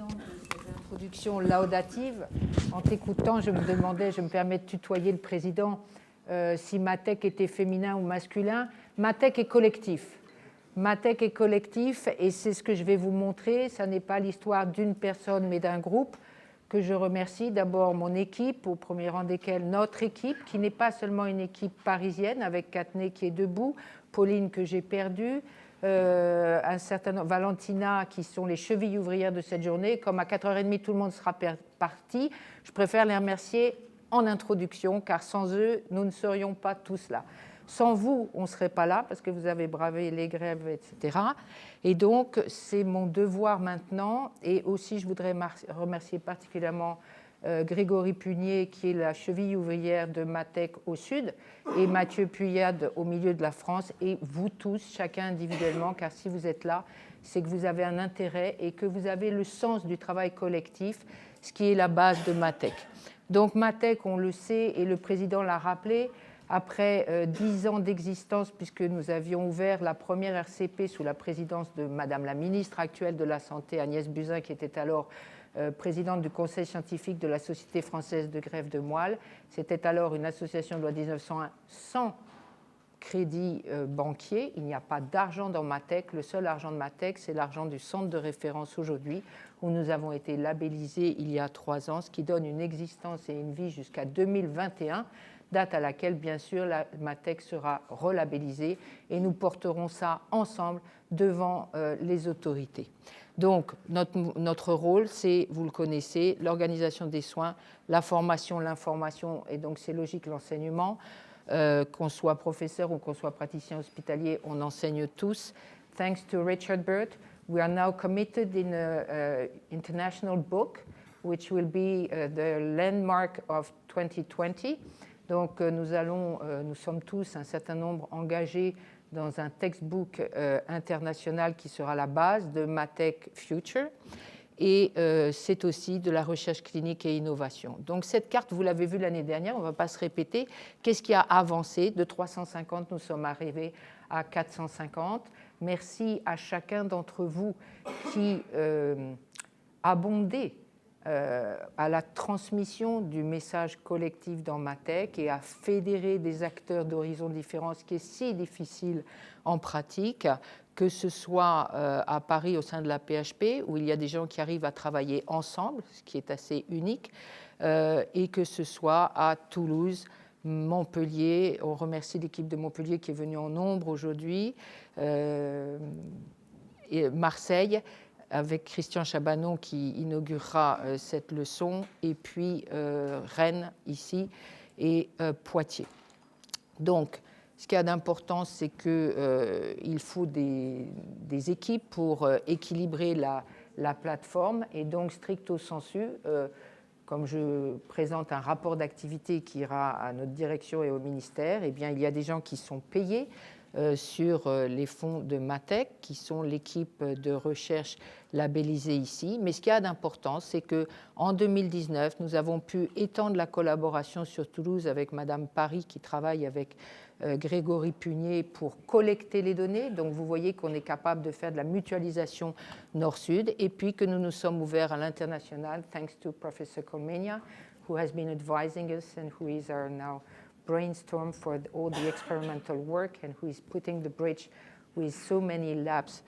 cette introduction laudative. En t'écoutant, je me permets de tutoyer le président, si Matek était féminin ou masculin. Matek est collectif. Matek est collectif et c'est ce que je vais vous montrer. Ça n'est pas l'histoire d'une personne mais d'un groupe que je remercie. D'abord mon équipe, au premier rang desquels notre équipe, qui n'est pas seulement une équipe parisienne avec Katné qui est debout, Pauline que j'ai perdue, un certain nombre, Valentina qui sont les chevilles ouvrières de cette journée. Comme à 4h30 tout le monde sera parti, je préfère les remercier en introduction car sans eux nous ne serions pas tous là. Sans vous, on ne serait pas là parce que vous avez bravé les grèves, etc. Et donc, c'est mon devoir maintenant. Et aussi, je voudrais remercier particulièrement Grégory Punier, qui est la cheville ouvrière de Matek au sud, et Mathieu Puyade au milieu de la France, et vous tous, chacun individuellement, car si vous êtes là, c'est que vous avez un intérêt et que vous avez le sens du travail collectif, ce qui est la base de Matek. Donc Matek, on le sait, et le président l'a rappelé, après 10 ans d'existence, puisque nous avions ouvert la première RCP sous la présidence de Madame la ministre actuelle de la Santé, Agnès Buzyn, qui était alors présidente du conseil scientifique de la Société française de greffe de moelle. C'était alors une association de loi 1901 sans crédit banquier. Il n'y a pas d'argent dans Matek. Le seul argent de Matek, c'est l'argent du centre de référence aujourd'hui, où nous avons été labellisés il y a 3 ans, ce qui donne une existence et une vie jusqu'à 2021, date à laquelle, bien sûr, la Matek sera relabellisée et nous porterons ça ensemble devant les autorités. Donc, notre rôle, c'est, vous le connaissez, l'organisation des soins, la formation, l'information, et donc c'est logique, l'enseignement. Qu'on soit professeur ou qu'on soit praticien hospitalier, on enseigne tous. Thanks to Richard Burt, we are now committed in an international book, which will be the landmark of 2020. Donc, nous sommes tous un certain nombre engagés dans un textbook international qui sera la base de Matek Future. Et c'est aussi de la recherche clinique et innovation. Donc cette carte, vous l'avez vue l'année dernière, on ne va pas se répéter. Qu'est-ce qui a avancé? De 350, nous sommes arrivés à 450. Merci à chacun d'entre vous qui abondez à la transmission du message collectif dans Matek et à fédérer des acteurs d'horizons différents, ce qui est si difficile en pratique, que ce soit à Paris au sein de la PHP, où il y a des gens qui arrivent à travailler ensemble, ce qui est assez unique, et que ce soit à Toulouse, Montpellier. On remercie l'équipe de Montpellier qui est venue en nombre aujourd'hui, et Marseille, avec Christian Chabanon qui inaugurera cette leçon, et puis Rennes ici, et Poitiers. Donc, ce qu'il y a d'important, c'est qu'il faut des équipes pour équilibrer la plateforme, et donc stricto sensu, comme je présente un rapport d'activité qui ira à notre direction et au ministère, eh bien, il y a des gens qui sont payés sur les fonds de Matek, qui sont l'équipe de recherche labellisée ici. Mais ce qu'il y a d'important, c'est qu'en 2019, nous avons pu étendre la collaboration sur Toulouse avec Madame Paris, qui travaille avec Grégory Punier pour collecter les données. Donc vous voyez qu'on est capable de faire de la mutualisation nord-sud, et puis que nous nous sommes ouverts à l'international, thanks to Professor Colmenia, who has been advising us and who is our now brainstorm for all the experimental work, and who is putting the bridge with so many labs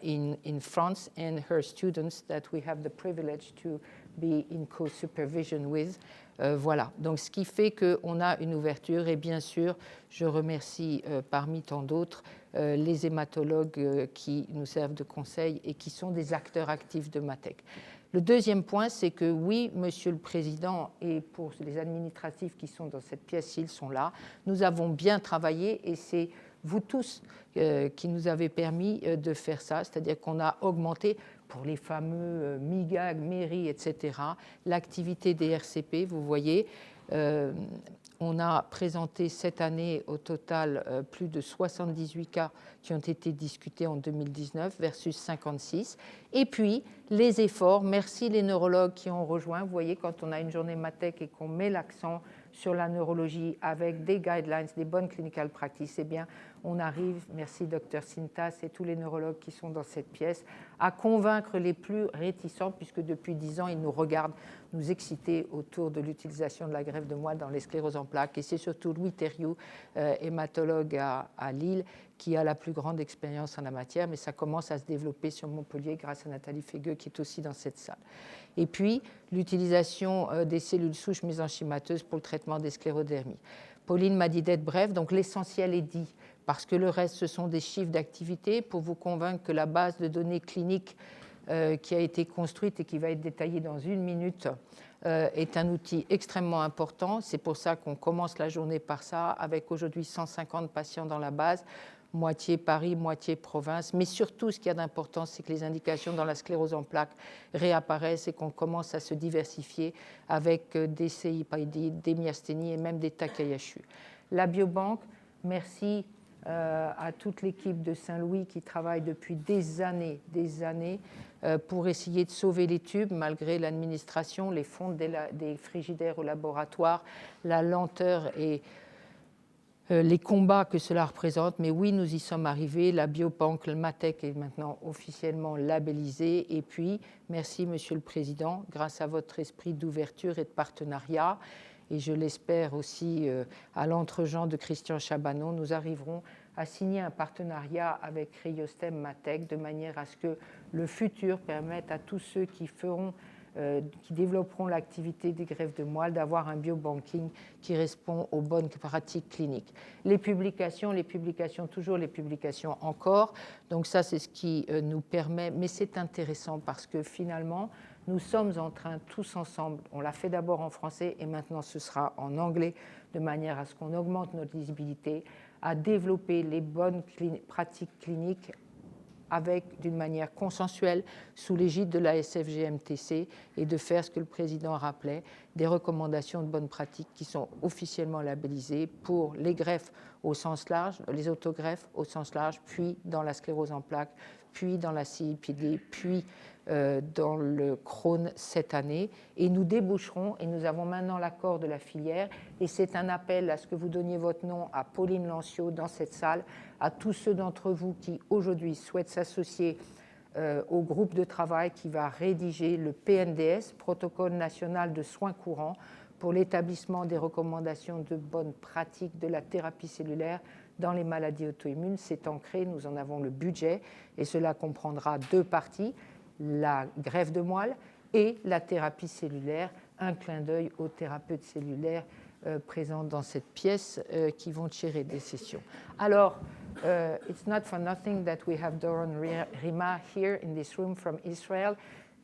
in France, and her students that we have the privilege to be in co-supervision with. Voilà, donc ce qui fait qu'on a une ouverture, et bien sûr, je remercie parmi tant d'autres les hématologues qui nous servent de conseil et qui sont des acteurs actifs de Matek. Le deuxième point, c'est que oui, Monsieur le Président, et pour les administratifs qui sont dans cette pièce, ils sont là, nous avons bien travaillé, et c'est vous tous qui nous avez permis de faire ça, c'est-à-dire qu'on a augmenté pour les fameux MIGAG, mairie, etc., l'activité des RCP. Vous voyez, on a présenté cette année au total plus de 78 cas qui ont été discutés en 2019 versus 56. Et puis, les efforts, merci les neurologues qui ont rejoint. Vous voyez, quand on a une journée Matek et qu'on met l'accent sur la neurologie avec des guidelines, des bonnes clinical practices, eh bien, on arrive, merci Dr Sintas et tous les neurologues qui sont dans cette pièce, à convaincre les plus réticents, puisque depuis 10 ans, ils nous regardent nous exciter autour de l'utilisation de la greffe de moelle dans les scléroses en plaques. Et c'est surtout Louis Thériault, hématologue à Lille, qui a la plus grande expérience en la matière, mais ça commence à se développer sur Montpellier grâce à Nathalie Fégueux, qui est aussi dans cette salle. Et puis, l'utilisation des cellules souches mésenchymateuses pour le traitement des sclérodermies. Pauline m'a dit d'être bref, donc l'essentiel est dit, parce que le reste, ce sont des chiffres d'activité pour vous convaincre que la base de données cliniques qui a été construite et qui va être détaillée dans 1 minute est un outil extrêmement important. C'est pour ça qu'on commence la journée par ça, avec aujourd'hui 150 patients dans la base, moitié Paris, moitié province. Mais surtout, ce qu'il y a d'important, c'est que les indications dans la sclérose en plaques réapparaissent et qu'on commence à se diversifier avec des CIPD, des myasthénies et même des Takayasu. La biobanque, merci à toute l'équipe de Saint-Louis qui travaille depuis des années pour essayer de sauver les tubes malgré l'administration, les fonds des frigidaires au laboratoire, la lenteur et les combats que cela représente. Mais oui, nous y sommes arrivés. La biobanque, le MATEC est maintenant officiellement labellisée. Et puis, merci Monsieur le Président, grâce à votre esprit d'ouverture et de partenariat, et je l'espère aussi à l'entregent de Christian Chabanon, nous arriverons à signer un partenariat avec Riostem Matec de manière à ce que le futur permette à tous ceux qui développeront l'activité des greffes de moelle d'avoir un biobanking qui répond aux bonnes pratiques cliniques. Les publications, toujours les publications encore. Donc ça, c'est ce qui nous permet, mais c'est intéressant parce que finalement, nous sommes en train, tous ensemble, on l'a fait d'abord en français et maintenant ce sera en anglais, de manière à ce qu'on augmente notre lisibilité, à développer les bonnes pratiques cliniques d'une manière consensuelle sous l'égide de la SFGMTC et de faire ce que le Président rappelait, des recommandations de bonnes pratiques qui sont officiellement labellisées pour les greffes au sens large, les autogreffes au sens large, puis dans la sclérose en plaques, puis dans la CIPD, puis dans le Crohn cette année. Et nous déboucherons, et nous avons maintenant l'accord de la filière, et c'est un appel à ce que vous donniez votre nom à Pauline Lancio dans cette salle, à tous ceux d'entre vous qui aujourd'hui souhaitent s'associer au groupe de travail qui va rédiger le PNDS, Protocole national de soins courants, pour l'établissement des recommandations de bonnes pratiques de la thérapie cellulaire dans les maladies auto-immunes. C'est ancré, nous en avons le budget, et cela comprendra 2 parties, la greffe de moelle et la thérapie cellulaire, un clin d'œil aux thérapeutes cellulaires présents dans cette pièce qui vont gérer des sessions. Alors, it's not for nothing that we have Doron Rima here in this room from Israel.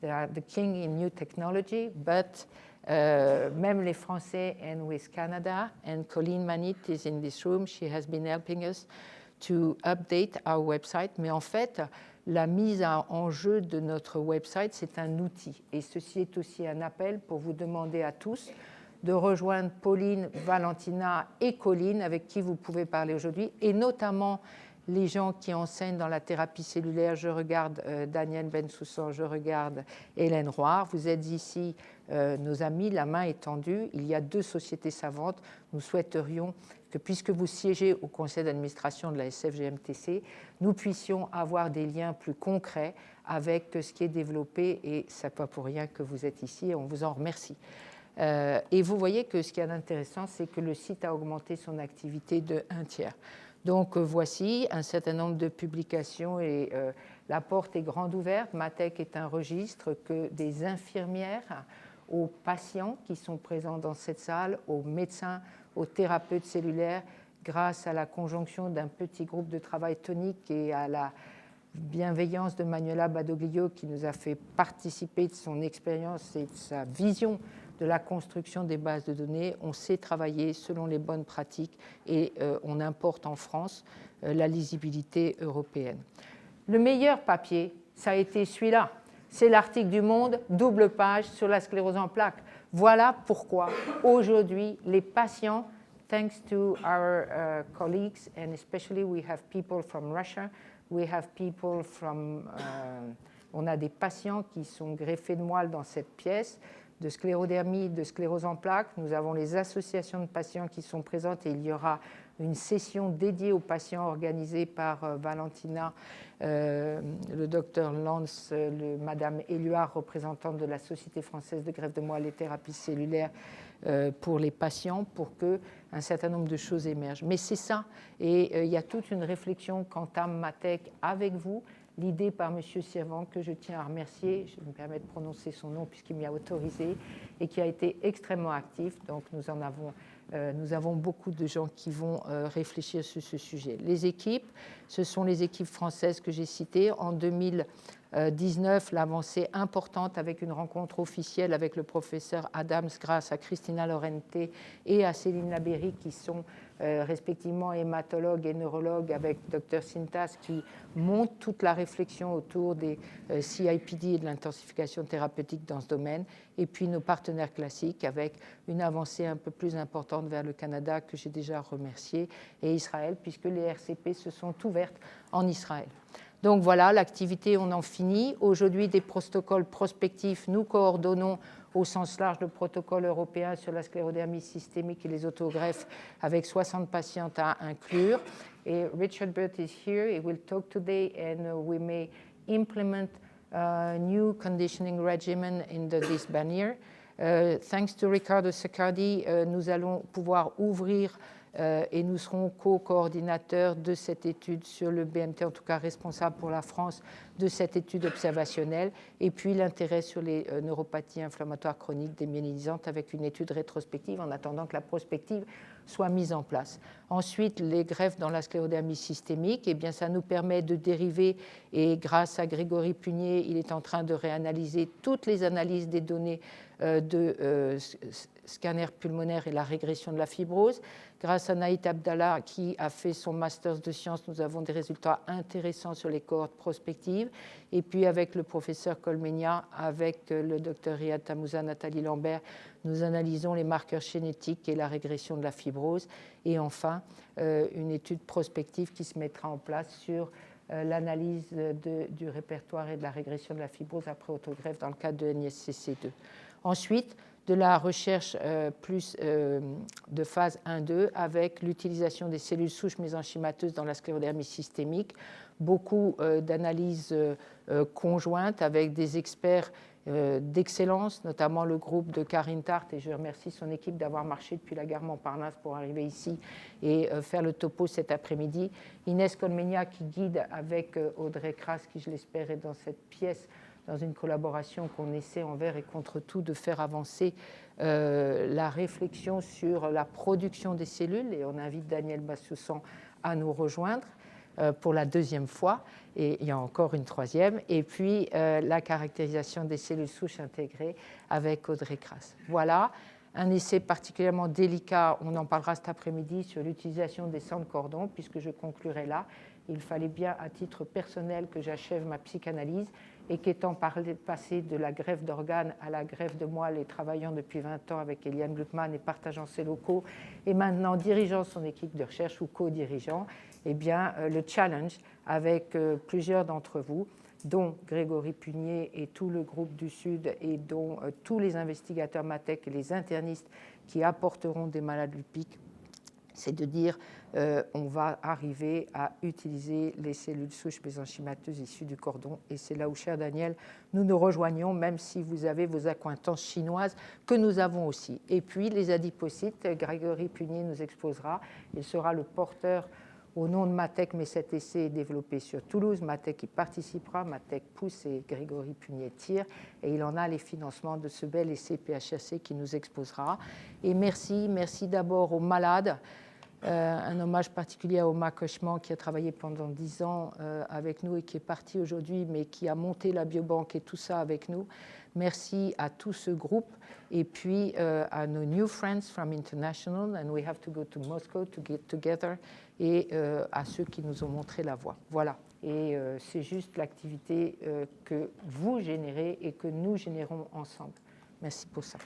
They are the king in new technology, but même les Français and with Canada, and Colleen Manit is in this room. She has been helping us to update our website. Mais en fait, la mise en jeu de notre website, c'est un outil. Et ceci est aussi un appel pour vous demander à tous de rejoindre Pauline, Valentina et Colline, avec qui vous pouvez parler aujourd'hui, et notamment les gens qui enseignent dans la thérapie cellulaire. Je regarde Daniel Bensoussan, je regarde Hélène Roire. Vous êtes ici, nos amis, la main est tendue. Il y a 2 sociétés savantes. Nous souhaiterions que, puisque vous siégez au conseil d'administration de la SFGMTC, nous puissions avoir des liens plus concrets avec ce qui est développé, et ce n'est pas pour rien que vous êtes ici, et on vous en remercie. Et vous voyez que ce qui est intéressant, c'est que le site a augmenté son activité de 1/3. Donc voici un certain nombre de publications et la porte est grande ouverte. Matec est un registre que des infirmières aux patients qui sont présents dans cette salle, aux médecins, aux thérapeutes cellulaires, grâce à la conjonction d'un petit groupe de travail tonique et à la bienveillance de Manuela Badoglio qui nous a fait participer de son expérience et de sa vision de la construction des bases de données. On sait travailler selon les bonnes pratiques et on importe en France la lisibilité européenne. Le meilleur papier, ça a été celui-là. C'est l'article du Monde, double page sur la sclérose en plaques. Voilà pourquoi aujourd'hui les patients, thanks to our colleagues, and especially we have people from Russia, we have people from... on a des patients qui sont greffés de moelle dans cette pièce, de sclérodermie, de sclérose en plaques. Nous avons les associations de patients qui sont présentes et il y aura une session dédiée aux patients organisée par Valentina, le docteur Lance, Madame Éluard, représentante de la Société française de greffe de moelle et thérapie cellulaire, pour les patients, pour qu'un certain nombre de choses émergent. Mais c'est ça, et il y a toute une réflexion qu'entame MATEC avec vous, l'idée par M. Sirvan, que je tiens à remercier, je me permets de prononcer son nom puisqu'il m'y a autorisé, et qui a été extrêmement actif. Donc nous avons beaucoup de gens qui vont réfléchir sur ce sujet. Les équipes, ce sont les équipes françaises que j'ai citées. En 2019, l'avancée importante avec une rencontre officielle avec le professeur Adams grâce à Cristina Lorente et à Céline Labéry qui sont respectivement hématologues et neurologues avec Dr Sintas qui montent toute la réflexion autour des CIPD et de l'intensification thérapeutique dans ce domaine, et puis nos partenaires classiques avec une avancée un peu plus importante vers le Canada que j'ai déjà remercié et Israël puisque les RCP se sont ouvertes en Israël. Donc voilà, l'activité, on en finit. Aujourd'hui, des protocoles prospectifs, nous coordonnons au sens large le protocole européen sur la sclérodermie systémique et les autogreffes avec 60 patientes à inclure. Et Richard Burt is here, he will talk today and we may implement a new conditioning regimen in this banner. Thanks to Riccardo Saccardi, nous allons pouvoir ouvrir et nous serons co-coordinateurs de cette étude sur le BMT, en tout cas responsable pour la France de cette étude observationnelle, et puis l'intérêt sur les neuropathies inflammatoires chroniques démyélisantes avec une étude rétrospective en attendant que la prospective soit mise en place. Ensuite, les greffes dans la sclérodermie systémique, eh bien, ça nous permet de dériver, et grâce à Grégory Punier, il est en train de réanalyser toutes les analyses des données de scanner pulmonaire et la régression de la fibrose. Grâce à Naït Abdallah qui a fait son master de sciences, nous avons des résultats intéressants sur les cohortes prospectives. Et puis avec le professeur Colmenia, avec le docteur Riyad Tamouza, Nathalie Lambert, nous analysons les marqueurs génétiques et la régression de la fibrose. Et enfin, une étude prospective qui se mettra en place sur l'analyse du répertoire et de la régression de la fibrose après autogreffe dans le cadre de NSCC2. Ensuite, de la recherche plus de phase 1-2 avec l'utilisation des cellules souches mésenchymateuses dans la sclérodermie systémique, beaucoup d'analyses conjointes avec des experts d'excellence, notamment le groupe de Karine Tart, et je remercie son équipe d'avoir marché depuis la gare Montparnasse pour arriver ici et faire le topo cet après-midi. Inès Colmenia qui guide avec Audrey Crass, qui je l'espère est dans cette pièce, dans une collaboration qu'on essaie envers et contre tout de faire avancer la réflexion sur la production des cellules. Et on invite Daniel Bassoussan à nous rejoindre pour la deuxième fois. Et il y a encore une troisième. Et puis la caractérisation des cellules souches intégrées avec Audrey Crass. Voilà. Un essai particulièrement délicat, on en parlera cet après-midi, sur l'utilisation des sangs de cordon, puisque je conclurai là. Il fallait bien, à titre personnel, que j'achève ma psychanalyse et qu'étant passé de la greffe d'organes à la greffe de moelle et travaillant depuis 20 ans avec Eliane Gluckman et partageant ses locaux et maintenant dirigeant son équipe de recherche ou co-dirigeant, eh bien, le challenge avec plusieurs d'entre vous, dont Grégory Punier et tout le groupe du Sud et dont tous les investigateurs MATEC et les internistes qui apporteront des malades lupiques, c'est de dire on va arriver à utiliser les cellules souches mésenchymateuses issues du cordon. Et c'est là où, cher Daniel, nous nous rejoignons, même si vous avez vos accointances chinoises, que nous avons aussi. Et puis, les adipocytes, Grégory Punier nous exposera. Il sera le porteur au nom de MATEC, mais cet essai est développé sur Toulouse. MATEC y participera, MATEC pousse et Grégory Punier tire. Et il en a les financements de ce bel essai PHRC qui nous exposera. Et merci d'abord aux malades. Un hommage particulier à Oma Kochman qui a travaillé pendant 10 ans avec nous et qui est parti aujourd'hui, mais qui a monté la biobanque et tout ça avec nous. Merci à tout ce groupe et puis à nos new friends from International, and we have to go to Moscow to get together, et à ceux qui nous ont montré la voie. Voilà. Et c'est juste l'activité que vous générez et que nous générons ensemble. Merci pour ça.